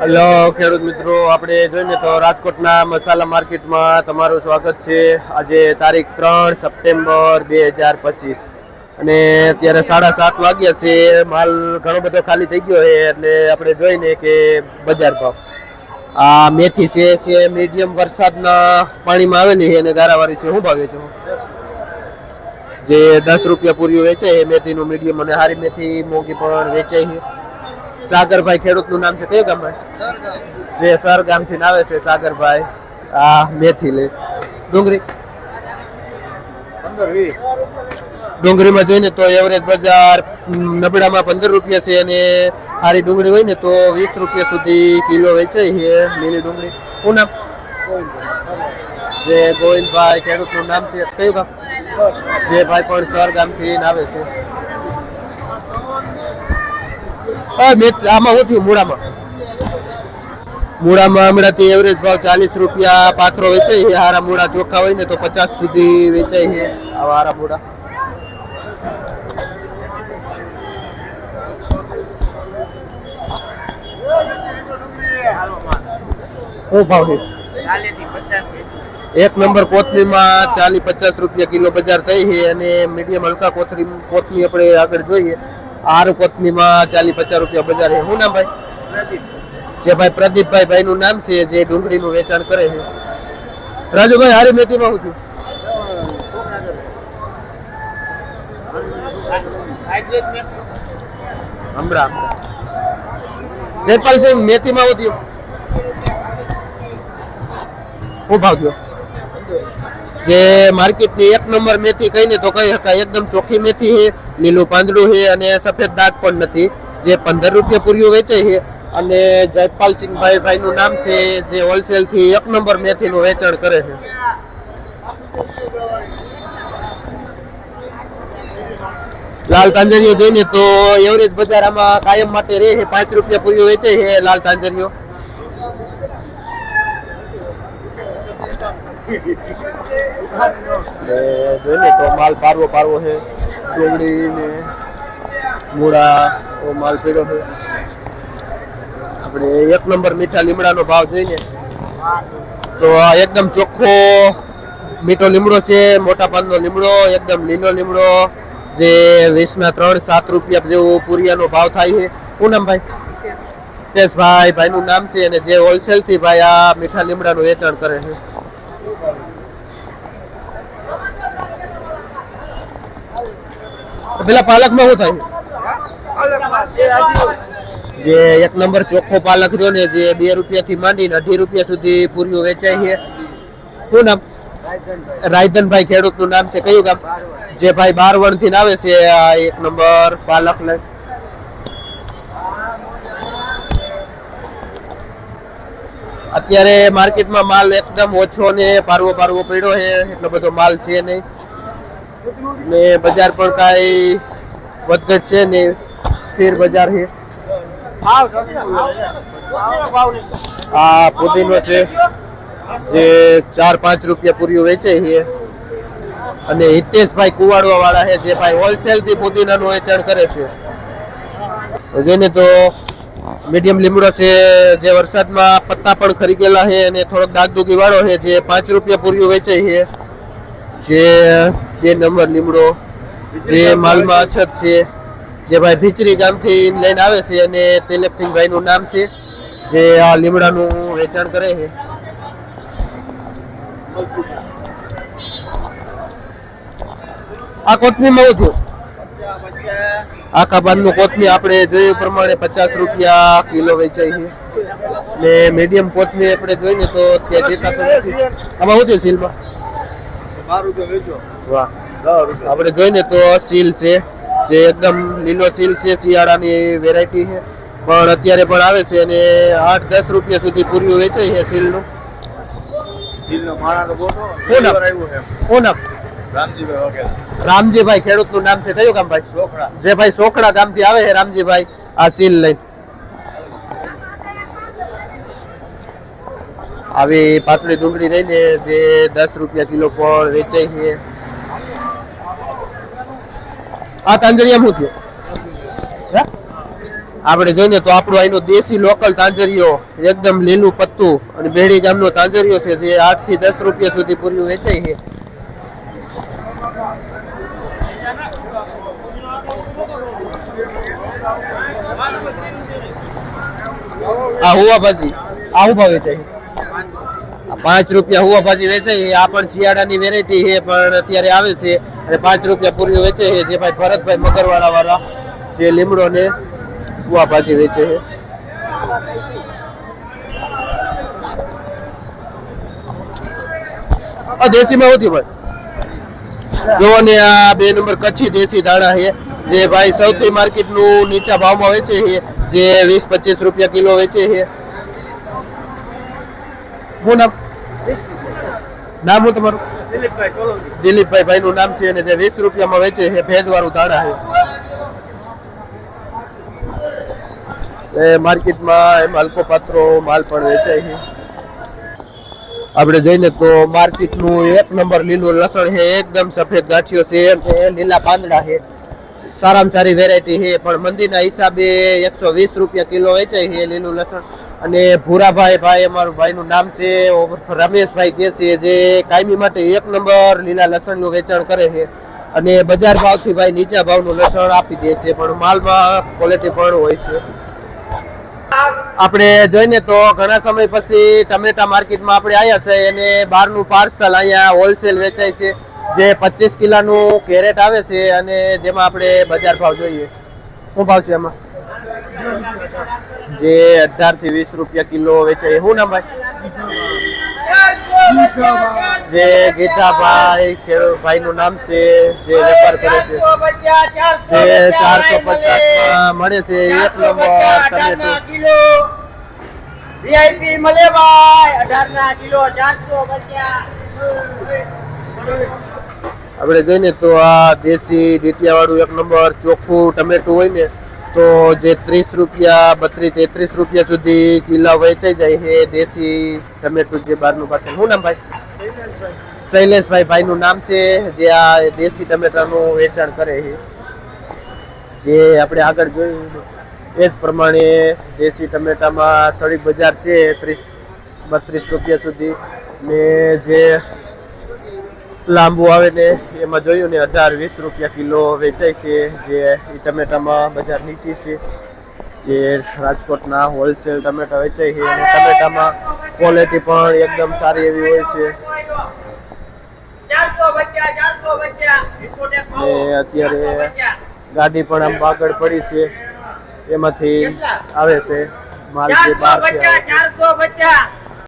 Hello ખેડૂત મિત્રો, આપણે જોઈએ તો રાજકોટના મસાલા માર્કેટમાં તમારું સ્વાગત છે. આજે તારીખ 3 સપ્ટેમ્બર 2025 અને અત્યારે 7:30 વાગ્યા છે. માલ ઘણો બધો ખાલી થઈ ગયો છે એટલે આપણે જોઈને કે બજાર ભાવ આ મેથી છે મીડિયમ વરસાદના પાણીમાં આવેલી છે અને ગારાવાળી છે. શું ભાવ વેચો? જે 10 રૂપિયા પૂરીઓ વેચાય એ મેથીનું મીડિયમ અને હારી મેથી મોંઘી પણ વેચાય છે. સાગરભાઈ ખેડૂતનું નામ છે. કયું ગામ ભાઈ? જે સર ગામથી આવે છે સાગરભાઈ. આ મેથી લે ડુંગળી 15-20 ડુંગળીમાં જોઈને તો એવરેજ બજાર નબળામાં 15 રૂપિયા છે અને સારી ડુંગળી હોય ને તો 20 રૂપિયા સુધી કિલો વેચાય છે લીલી ડુંગળી. શું નામ? જે ગોવિંદભાઈ ખેડૂતનું નામ છે. કયું ગામ? જે ભાઈ પણ સર ગામથી આવે છે. આમાં શું થયું? મૂળામાં હમણાંથી એવરેજ ભાવ 40 રૂપિયા પાથરો વેચાય છે. હારા મૂળા ચોખ્ખા હોય ને તો 50 સુધી વેચાય છે. આવા હારા મૂળા શું ભાવ છે? 1 નંબર કોથમીમાં 40-50 રૂપિયા કિલો બજાર થઈ છે અને મીડિયમ હલકા કોથમી આપણે આગળ જોઈએ. આરું કોથમીમાં 40-50 રૂપિયા બજાર છે. શું નામ ભાઈ? જે ભાઈ પ્રદીપભાઈ ભાઈ નું નામ છે જે ડુંગળીનું વેચાણ કરે છે. રાજુભાઈ, હારી મેથીમાં શું થયું? હમણાં જયપાલ સિંહ મેથીમાં શું થયું? શું ભાવ થયો? જે માર્કેટની 1 નંબર મેથી કહીને તો કહી શકાય. એકદમ ચોખ્ખી મેથી છે, લીલું પાંદડું છે અને સફેદ દાગ પણ નથી. જે 15 રૂપિયા પૂરીઓ વેચાય છે અને જયપાલસિંહભાઈ ભાઈનું નામ છે જે હોલસેલથી 1 નંબર મેથીનું વેચાણ કરે છે. લાલ તાંજરીઓ જોઈને તો એવરેજ બજાર આમાં કાયમ માટે રહે છે. 5 રૂપિયા પૂરીઓ વેચાય છે લાલ તાંજરીઓ. જોઈને તો માલ પારવો છે. ડુંગળી ને મૂળા તો માલ પીળો છે. આપણે 1 નંબર મીઠા લીમડાનો ભાવ જોઈને તો આ એકદમ ચોખ્ખો મીઠો લીમડો છે. મોટા પાનનો લીમડો, એકદમ લીલો લીમડો. જે 20ના 3-7 રૂપિયા જેવો પૂરિયાનો ભાવ થાય છે. શું નામ ભાઈ? હિતેશભાઈ ભાઈનું નામ છે અને જે હોલસેલથી ભાઈ આ મીઠા લીમડાનું વેચાણ કરે છે. પેલા પાલકમાં શું થાય? જે 1 નંબર ચોખ્ખો પાલક રહ્યો ને જે 2 રૂપિયાથી માંડીને 2.5 રૂપિયા સુધી પૂરીઓ વેચાય છે. શું નામ? રાયધનભાઈ ખેડૂતનું નામ છે. કયું ગામ? જે ભાઈ બારવણ થી આવે છે આ 1 નંબર પાલક લઈ. અત્યારે માર્કેટમાં માલ એકદમ ઓછો ને પારવો પડ્યો છે. એટલો બધો માલ છે નહીં ને બજાર પણ કાંઈ વધઘટ છે ને, સ્થિર બજાર છે. આ પુદીનો છે જે 4-5 રૂપિયા પૂરીઓ વેચાય છે અને હિતેશભાઈ કુવાડવા વાળા છે જે ભાઈ હોલસેલ થી પુદીનાનું વેચાણ કરે છે. જેને તો મીડિયમ લીમડો છે જે વરસાદમાં પત્તા પણ ખરી ગયેલા છે અને થોડોક દાગદુગી વાળો છે જે 5 રૂપિયા પૂરીઓ વેચાય છે. જે 2 નંબર લીમડો જે માલમાં અછત છે. જે ભાઈ ભીચરી ગામથી લઈને આવે છે અને તિલકસિંહભાઈ નું નામ છે જે આ લીમડાનું વેચાણ કરે છે. આ કોથમીમાં શું થયું? આખા બાંધનું કોથમી આપણે જોયું પ્રમાણે 50 રૂપિયા કિલો વેચાય છે ને મીડિયમ કોથમી આપણે જોઈને તો ત્યાં દેખાતું નથી. આમાં શું થયું સીલમાં? 12 રૂપિયા વેચો. વાહ, આપણે જોઈને તો સીલ છે જે એકદમ લીલો સીલ છે. શિયાળાની વેરાયટી છે પણ અત્યારે પણ આવે છે અને 8-10 રૂપિયા સુધી પૂરીઓ વેચાય છે સીલનું. રામજીભાઈ ખેડૂતનું નામ છે. કયું ગામ ભાઈ? સોખડા. જે ભાઈ સોખડા ગામથી આવે છે રામજીભાઈ આ સીલ લઈને. આવી પાતળી ડુંગળી રહીને જે 10 રૂપિયા કિલો પણ વેચાય છે. આ તાંજરિયા શું થયું? આપણે જોઈએ તો આપણો અહીંનો દેશી લોકલ તાંજરિયો એકદમ લીલું પત્તું અને બેડી ગામનો તાંજરિયો છે જે 8 થી 10 રૂપિયા સુધી પૂર્યું વેચાય છે. આ હુવા ભાજી આ હું ભાવ વેચાય 5 રૂપિયા હુવા ભાજી વેચાય. આ પણ શિયાળાની વેરાયટી છે પણ અત્યારે આવે છે અને 5 રૂપિયા પૂર્યું વેચે છે જે ભાઈ ભરતભાઈ મગરવાડા વાળા જે લીમડો ને હુવા ભાજી વેચે છે. આ દેશીમાં હોતી ભાઈ જોવો ને આ 2 નંબર કચ્છી દેશી દાણા છે જે ભાઈ સૌથી માર્કેટ નું નીચા ભાવમાં વેચે છે જે 20-25 રૂપિયા કિલો વેચે છે. શું નામ હું તમારું? દિલીપભાઈ ભાઈ નું નામ છે અને જે 20 રૂપિયામાં વેચે છે ભેજ વાળું દાણા છે. માર્કેટમાં એમ હલકો પાત્રો માલ પણ વેચાય છે. આપણે જોઈને તો માર્કેટનું 1 નંબર લીલું લસણ છે એકદમ સફેદ ગાંઠિયો છે અને લીલા પાંદડા છે. સારામાં સારી વેરાયટી છે પણ મંદીના હિસાબે 120 રૂપિયા કિલો વેચાય છે લીલું લસણ. અને ભૂરાભાઈ અમારું ભાઈનું નામ છે રમેશભાઈ કે છે જે કાયમી માટે 1 નંબર લીલા લસણનું વેચાણ કરે છે અને બજાર ભાવથી ભાઈ નીચા ભાવનું લસણ આપી દે છે પણ માલમાં ક્વોલિટી પણ હોય છે. આપણે જોઈને તો ઘણા સમય પછી ટમેટા માર્કેટમાં આપણે આવ્યા છે અને બહારનું પાર્સલ અહીંયા હોલસેલ વેચાય છે જે 25 કિલોનું કેરેટ આવે છે અને જેમાં આપણે બજાર ભાવ જોઈએ. શું ભાવ છે એમાં? જે 18 થી 20 રૂપિયા કિલો વેચાય. શું નામ ભાઈ? જે ગીતાભાઈ ખેડૂત ભાઈ નું નામ છે જે વેપાર કરે છે જે 450 માં મળે છે 1 નંબર ટમેટું વીઆઈપી મળે ભાઈ 18 ના કિલો 450. આપણે જોઈને તો આ દેશી ડીટિયા વાળું 1 નંબર ચોખ્ખું ટમેટું હોય ને તો જે 30 રૂપિયા 32-33 રૂપિયા સુધી કિલો વેચાઈ જાય છે દેશી ટમેટું જે બહારનું પાછળ. શું નામ ભાઈ? શૈલેષભાઈ ભાઈ નું નામ છે જે આ દેશી ટમેટાનું વેચાણ કરે છે. જે આપણે આગળ જોયું એ જ પ્રમાણે દેશી ટમેટામાં થોડીક બજાર છે 30-32 રૂપિયા સુધી ને જે લાંબુ આવે ને એમાં જોયું ને 18-20 રૂપિયા કિલો વેચાય છે જે એ ટમેટામાં બજાર નીચી છે. જે રાજકોટના હોલસેલ ટમેટા વેચાય છે અને ટમેટામાં ક્વોલિટી પણ એકદમ સારી એવી હોય છે. અત્યારે ગાડી પણ આમ આગળ પડી છે એમાંથી આવે છે માલ જે બહાર છે.